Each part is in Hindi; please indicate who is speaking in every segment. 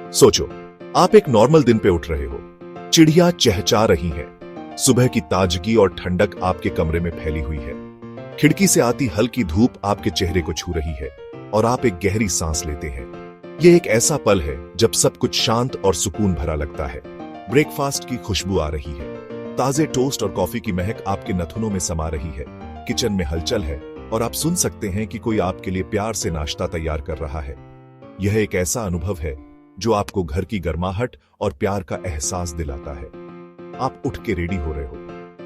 Speaker 1: सोचो, आप एक नॉर्मल दिन पे उठ रहे हो, चिड़िया चहचहा रही हैं, सुबह की ताजगी और ठंडक आपके कमरे में फैली हुई है, खिड़की से आती हल्की धूप आपके चेहरे को छू रही है और आप एक गहरी सांस लेते हैं। यह एक ऐसा पल है जब सब कुछ शांत और सुकून भरा लगता है। ब्रेकफास्ट की खुशबू आ रही है, ताजे टोस्ट और कॉफी की महक आपके नथुनों में समा रही है, किचन में हलचल है और आप सुन सकते हैं कि कोई आपके लिए प्यार से नाश्ता तैयार कर रहा है। यह एक ऐसा अनुभव है जो आपको घर की गर्माहट और प्यार का एहसास दिलाता है। आप उठ के रेडी हो रहे हो,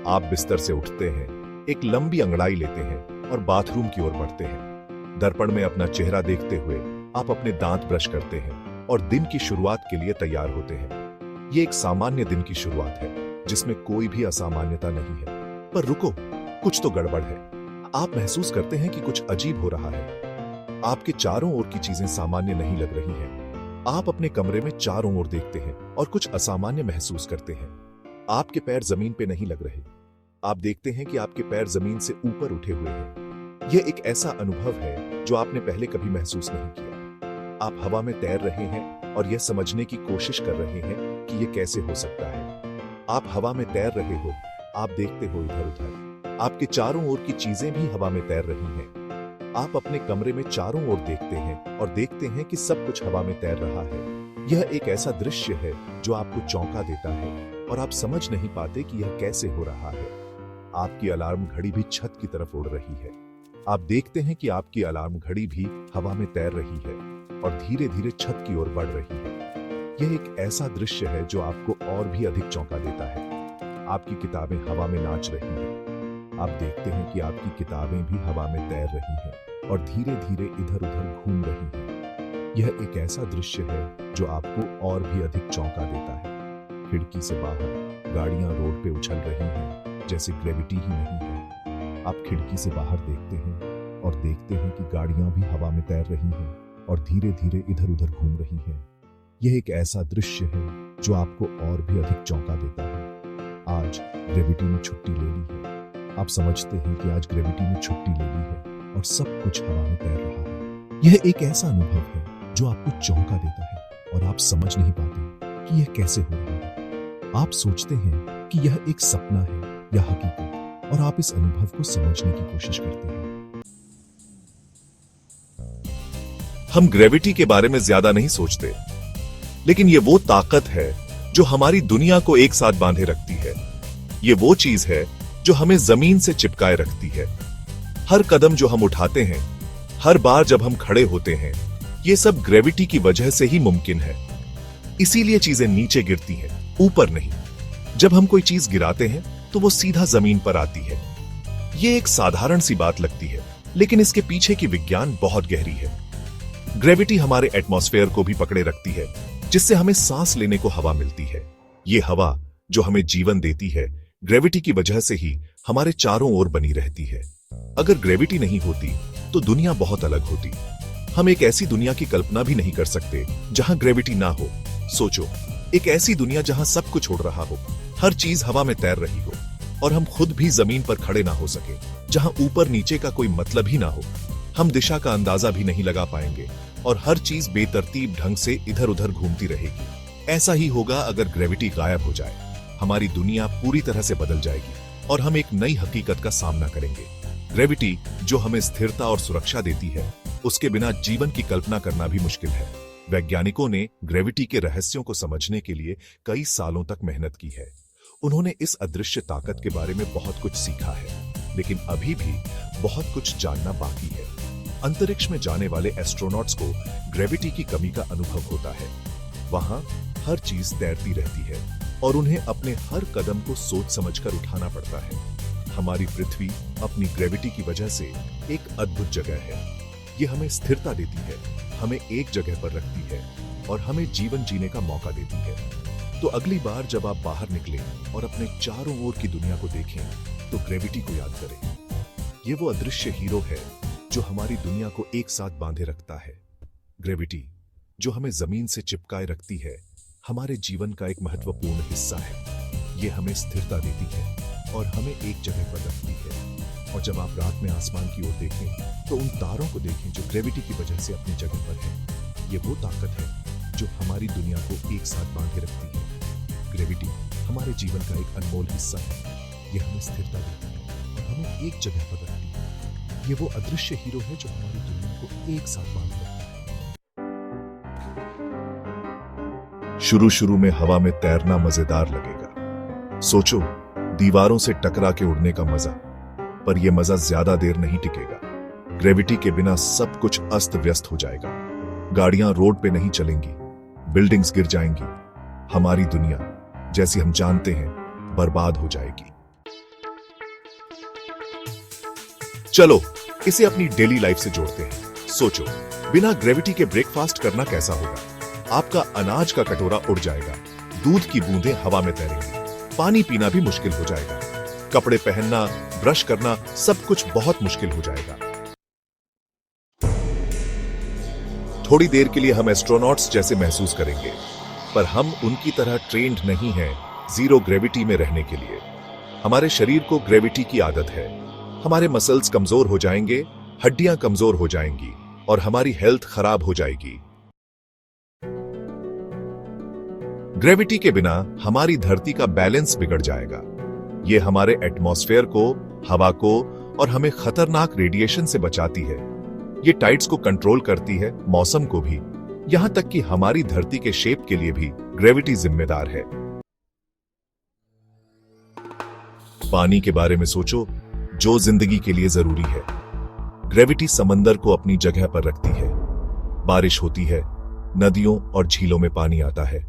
Speaker 1: आप बिस्तर से उठते हैं, एक लंबी अंगड़ाई लेते हैं और बाथरूम की ओर बढ़ते हैं। दर्पण में अपना चेहरा देखते हुए आप अपने दांत ब्रश करते हैं और दिन की शुरुआत के लिए तैयार होते हैं। ये एक सामान्य दिन की शुरुआत है जिसमें कोई भी असामान्यता नहीं है। पर रुको, कुछ तो गड़बड़ है। आप महसूस करते हैं कि कुछ अजीब हो रहा है। आपके चारों ओर की चीजें सामान्य नहीं लग रही हैं। आप अपने कमरे में चारों ओर देखते हैं और कुछ असामान्य महसूस करते हैं। आपके पैर जमीन पे नहीं लग रहे। आप देखते हैं कि आपके पैर जमीन से ऊपर उठे हुए हैं। यह एक ऐसा अनुभव है जो आपने पहले कभी महसूस नहीं किया। आप हवा में तैर रहे हैं और यह समझने की कोशिश कर रहे हैं कि यह कैसे हो सकता है। आप हवा में तैर रहे हो, आप देखते हो इधर उधर, आपके चारों ओर की चीजें भी हवा में तैर रही हैं। आप अपने कमरे में चारों ओर देखते हैं और देखते हैं कि सब कुछ हवा में तैर रहा है। यह एक ऐसा दृश्य है जो आपको चौंका देता है और आप समझ नहीं पाते कि यह कैसे हो रहा है। आपकी अलार्म घड़ी भी छत की तरफ उड़ रही है। आप देखते हैं कि आपकी अलार्म घड़ी भी हवा में तैर रही है और धीरे धीरे छत की ओर बढ़ रही है। यह एक ऐसा दृश्य है जो आपको और भी अधिक चौंका देता है। आपकी किताबें हवा में नाच रही हैं। आप देखते हैं कि आपकी किताबें भी हवा में तैर रही हैं और धीरे धीरे इधर उधर घूम रही हैं। यह एक ऐसा दृश्य है जो आपको और भी अधिक चौंका देता है। खिड़की से बाहर गाड़ियां रोड पे उछल रही हैं जैसे ग्रेविटी ही नहीं है। आप खिड़की से बाहर देखते हैं और देखते हैं कि गाड़ियां भी हवा में तैर रही हैं और धीरे धीरे इधर उधर घूम रही हैं। यह एक ऐसा दृश्य है जो आपको और भी अधिक चौंका देता है। आज ग्रेविटी ने छुट्टी ले ली है। आप समझते हैं कि आज ग्रेविटी ने छुट्टी ले ली है और सब कुछ हवा में तैर रहा है। यह एक ऐसा अनुभव है जो आपको चौंका देता है और आप समझ नहीं पाते कि यह कैसे हो रहा है। आप सोचते हैं कि यह एक सपना है या हकीकत, और आप इस अनुभव को समझने की कोशिश करते हैं। हम ग्रेविटी के बारे में ज्यादा नहीं सोचते, लेकिन ये वो ताकत है जो हमारी दुनिया को एक साथ बांधे रखती है। ये वो चीज है जो हमें जमीन से चिपकाए रखती है। हर कदम जो हम उठाते हैं, हर बार जब हम खड़े होते हैं, ये सब ग्रेविटी की वजह से ही मुमकिन है। इसीलिए चीजें नीचे गिरती हैं, ऊपर नहीं। जब हम कोई चीज गिराते हैं तो वो सीधा जमीन पर आती है। ये एक साधारण सी बात लगती है, लेकिन इसके पीछे की विज्ञान बहुत गहरी है। ग्रेविटी हमारे एटमॉस्फेयर को भी पकड़े रखती है, जिससे हमें सांस लेने को हवा मिलती है। ये हवा जो हमें जीवन देती है, ग्रेविटी की वजह से ही हमारे चारों ओर बनी रहती है। अगर ग्रेविटी नहीं होती तो दुनिया बहुत अलग होती। हम एक ऐसी दुनिया की कल्पना भी नहीं कर सकते जहां ग्रेविटी ना हो। सोचो, एक ऐसी दुनिया जहां सब कुछ उड़ रहा हो, हर चीज हवा में तैर रही हो और हम खुद भी जमीन पर खड़े ना हो सके, जहां ऊपर नीचे का कोई मतलब ही ना हो। हम दिशा का अंदाजा भी नहीं लगा पाएंगे और हर चीज बेतरतीब ढंग से इधर उधर घूमती रहेगी। ऐसा ही होगा अगर ग्रेविटी गायब हो जाए। हमारी दुनिया पूरी तरह से बदल जाएगी और हम एक नई हकीकत का सामना करेंगे। ग्रेविटी जो हमें स्थिरता और सुरक्षा देती है, उसके बिना जीवन की कल्पना करना भी मुश्किल है। वैज्ञानिकों ने ग्रेविटी के रहस्यों को समझने के लिए कई सालों तक मेहनत की है। उन्होंने इस अदृश्य ताकत के बारे में बहुत कुछ सीखा है, लेकिन अभी भी बहुत कुछ जानना बाकी है। अंतरिक्ष में जाने वाले एस्ट्रोनॉट्स को ग्रेविटी की कमी का अनुभव होता है। वहां हर चीज तैरती रहती है और उन्हें अपने हर कदम को सोच समझकर उठाना पड़ता है। हमारी पृथ्वी अपनी ग्रेविटी की वजह से एक अद्भुत जगह है। ये हमें स्थिरता देती है, हमें एक जगह पर रखती है और हमें जीवन जीने का मौका देती है। तो अगली बार जब आप बाहर निकलें और अपने चारों ओर की दुनिया को देखें, तो ग्रेविटी को याद करें। ये वो अदृश्य हीरो है जो हमारी दुनिया को एक साथ बांधे रखता है। ग्रेविटी जो हमें जमीन से चिपकाए रखती है, हमारे जीवन का एक महत्वपूर्ण हिस्सा है। ये हमें स्थिरता देती है और हमें एक जगह पर रखती है। और जब आप रात में आसमान की ओर देखें तो उन तारों को देखें जो ग्रेविटी की वजह से अपनी जगह पर है। ये वो ताकत है जो हमारी दुनिया को एक साथ बांधे रखती है। ग्रेविटी हमारे जीवन का एक अनमोल हिस्सा है। यह हमें स्थिरता देती है और हमें एक जगह पर रखती है। ये वो अदृश्य हीरो है जो हमारी दुनिया को एक साथ बांध रखता है। शुरू में हवा में तैरना मजेदार लगेगा। सोचो, दीवारों से टकरा के उड़ने का मजा, पर यह मजा ज्यादा देर नहीं टिकेगा। ग्रेविटी के बिना सब कुछ अस्त व्यस्त हो जाएगा। गाड़ियां रोड पे नहीं चलेंगी, बिल्डिंग्स गिर जाएंगी, हमारी दुनिया जैसी हम जानते हैं बर्बाद हो जाएगी। चलो इसे अपनी डेली लाइफ से जोड़ते हैं। सोचो, बिना ग्रेविटी के ब्रेकफास्ट करना कैसा होगा। आपका अनाज का कटोरा उड़ जाएगा, दूध की बूंदें हवा में तैरेंगी, पानी पीना भी मुश्किल हो जाएगा, कपड़े पहनना, ब्रश करना, सब कुछ बहुत मुश्किल हो जाएगा। थोड़ी देर के लिए हम एस्ट्रोनॉट्स जैसे महसूस करेंगे, पर हम उनकी तरह ट्रेंड नहीं हैं जीरो ग्रेविटी में रहने के लिए। हमारे शरीर को ग्रेविटी की आदत है। हमारे मसल्स कमजोर हो जाएंगे, हड्डियां कमजोर हो जाएंगी और हमारी हेल्थ खराब हो जाएगी। ग्रेविटी के बिना हमारी धरती का बैलेंस बिगड़ जाएगा। यह हमारे एटमॉस्फेयर को, हवा को और हमें खतरनाक रेडिएशन से बचाती है। ये टाइड्स को कंट्रोल करती है, मौसम को भी, यहां तक कि हमारी धरती के शेप के लिए भी ग्रेविटी जिम्मेदार है। पानी के बारे में सोचो, जो जिंदगी के लिए जरूरी है। ग्रेविटी समंदर को अपनी जगह पर रखती है। बारिश होती है, नदियों और झीलों में पानी आता है।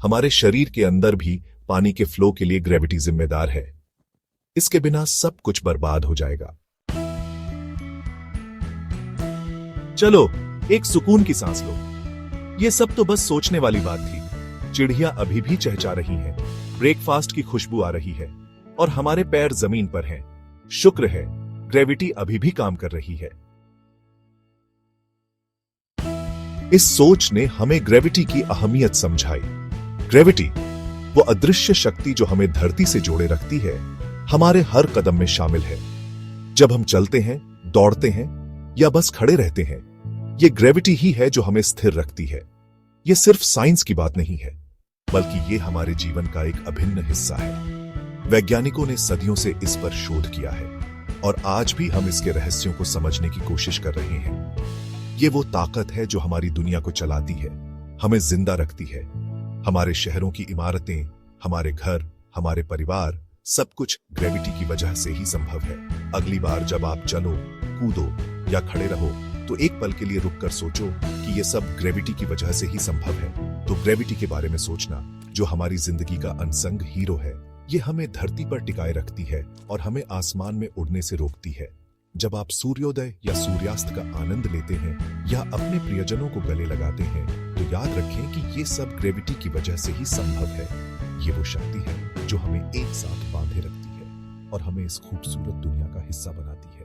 Speaker 1: हमारे शरीर के अंदर भी पानी के फ्लो के लिए ग्रेविटी जिम्मेदार है। इसके बिना सब कुछ बर्बाद हो जाएगा। चलो एक सुकून की सांस लो। यह सब तो बस सोचने वाली बात थी। चिड़िया अभी भी चहचहा रही हैं, ब्रेकफास्ट की खुशबू आ रही है और हमारे पैर जमीन पर हैं। शुक्र है, ग्रेविटी अभी भी काम कर रही है। इस सोच ने हमें ग्रेविटी की अहमियत समझाई। ग्रेविटी वो अदृश्य शक्ति जो हमें धरती से जोड़े रखती है, हमारे हर कदम में शामिल है। जब हम चलते हैं, दौड़ते हैं या बस खड़े रहते हैं, ये ग्रेविटी ही है जो हमें स्थिर रखती है। ये सिर्फ साइंस की बात नहीं है, बल्कि ये हमारे जीवन का एक अभिन्न हिस्सा है। वैज्ञानिकों ने सदियों से इस पर शोध किया है और आज भी हम इसके रहस्यों को समझने की कोशिश कर रहे हैं। ये वो ताकत है जो हमारी दुनिया को चलाती है, हमें जिंदा रखती है। हमारे शहरों की इमारतें, हमारे घर, हमारे परिवार, सब कुछ ग्रेविटी की वजह से ही संभव है। अगली बार जब आप चलो, कूदो या खड़े रहो, तो एक पल के लिए रुककर सोचो कि ये सब ग्रेविटी की वजह से ही संभव है। तो ग्रेविटी के बारे में सोचना, जो हमारी जिंदगी का अनसंग हीरो है। ये हमें धरती पर टिकाए रखती है और हमें आसमान में उड़ने से रोकती है। जब आप सूर्योदय या सूर्यास्त का आनंद लेते हैं या अपने प्रियजनों को गले लगाते हैं, तो याद रखें कि ये सब ग्रेविटी की वजह से ही संभव है। ये वो शक्ति है जो हमें एक साथ बांधे रखती है और हमें इस खूबसूरत दुनिया का हिस्सा बनाती है।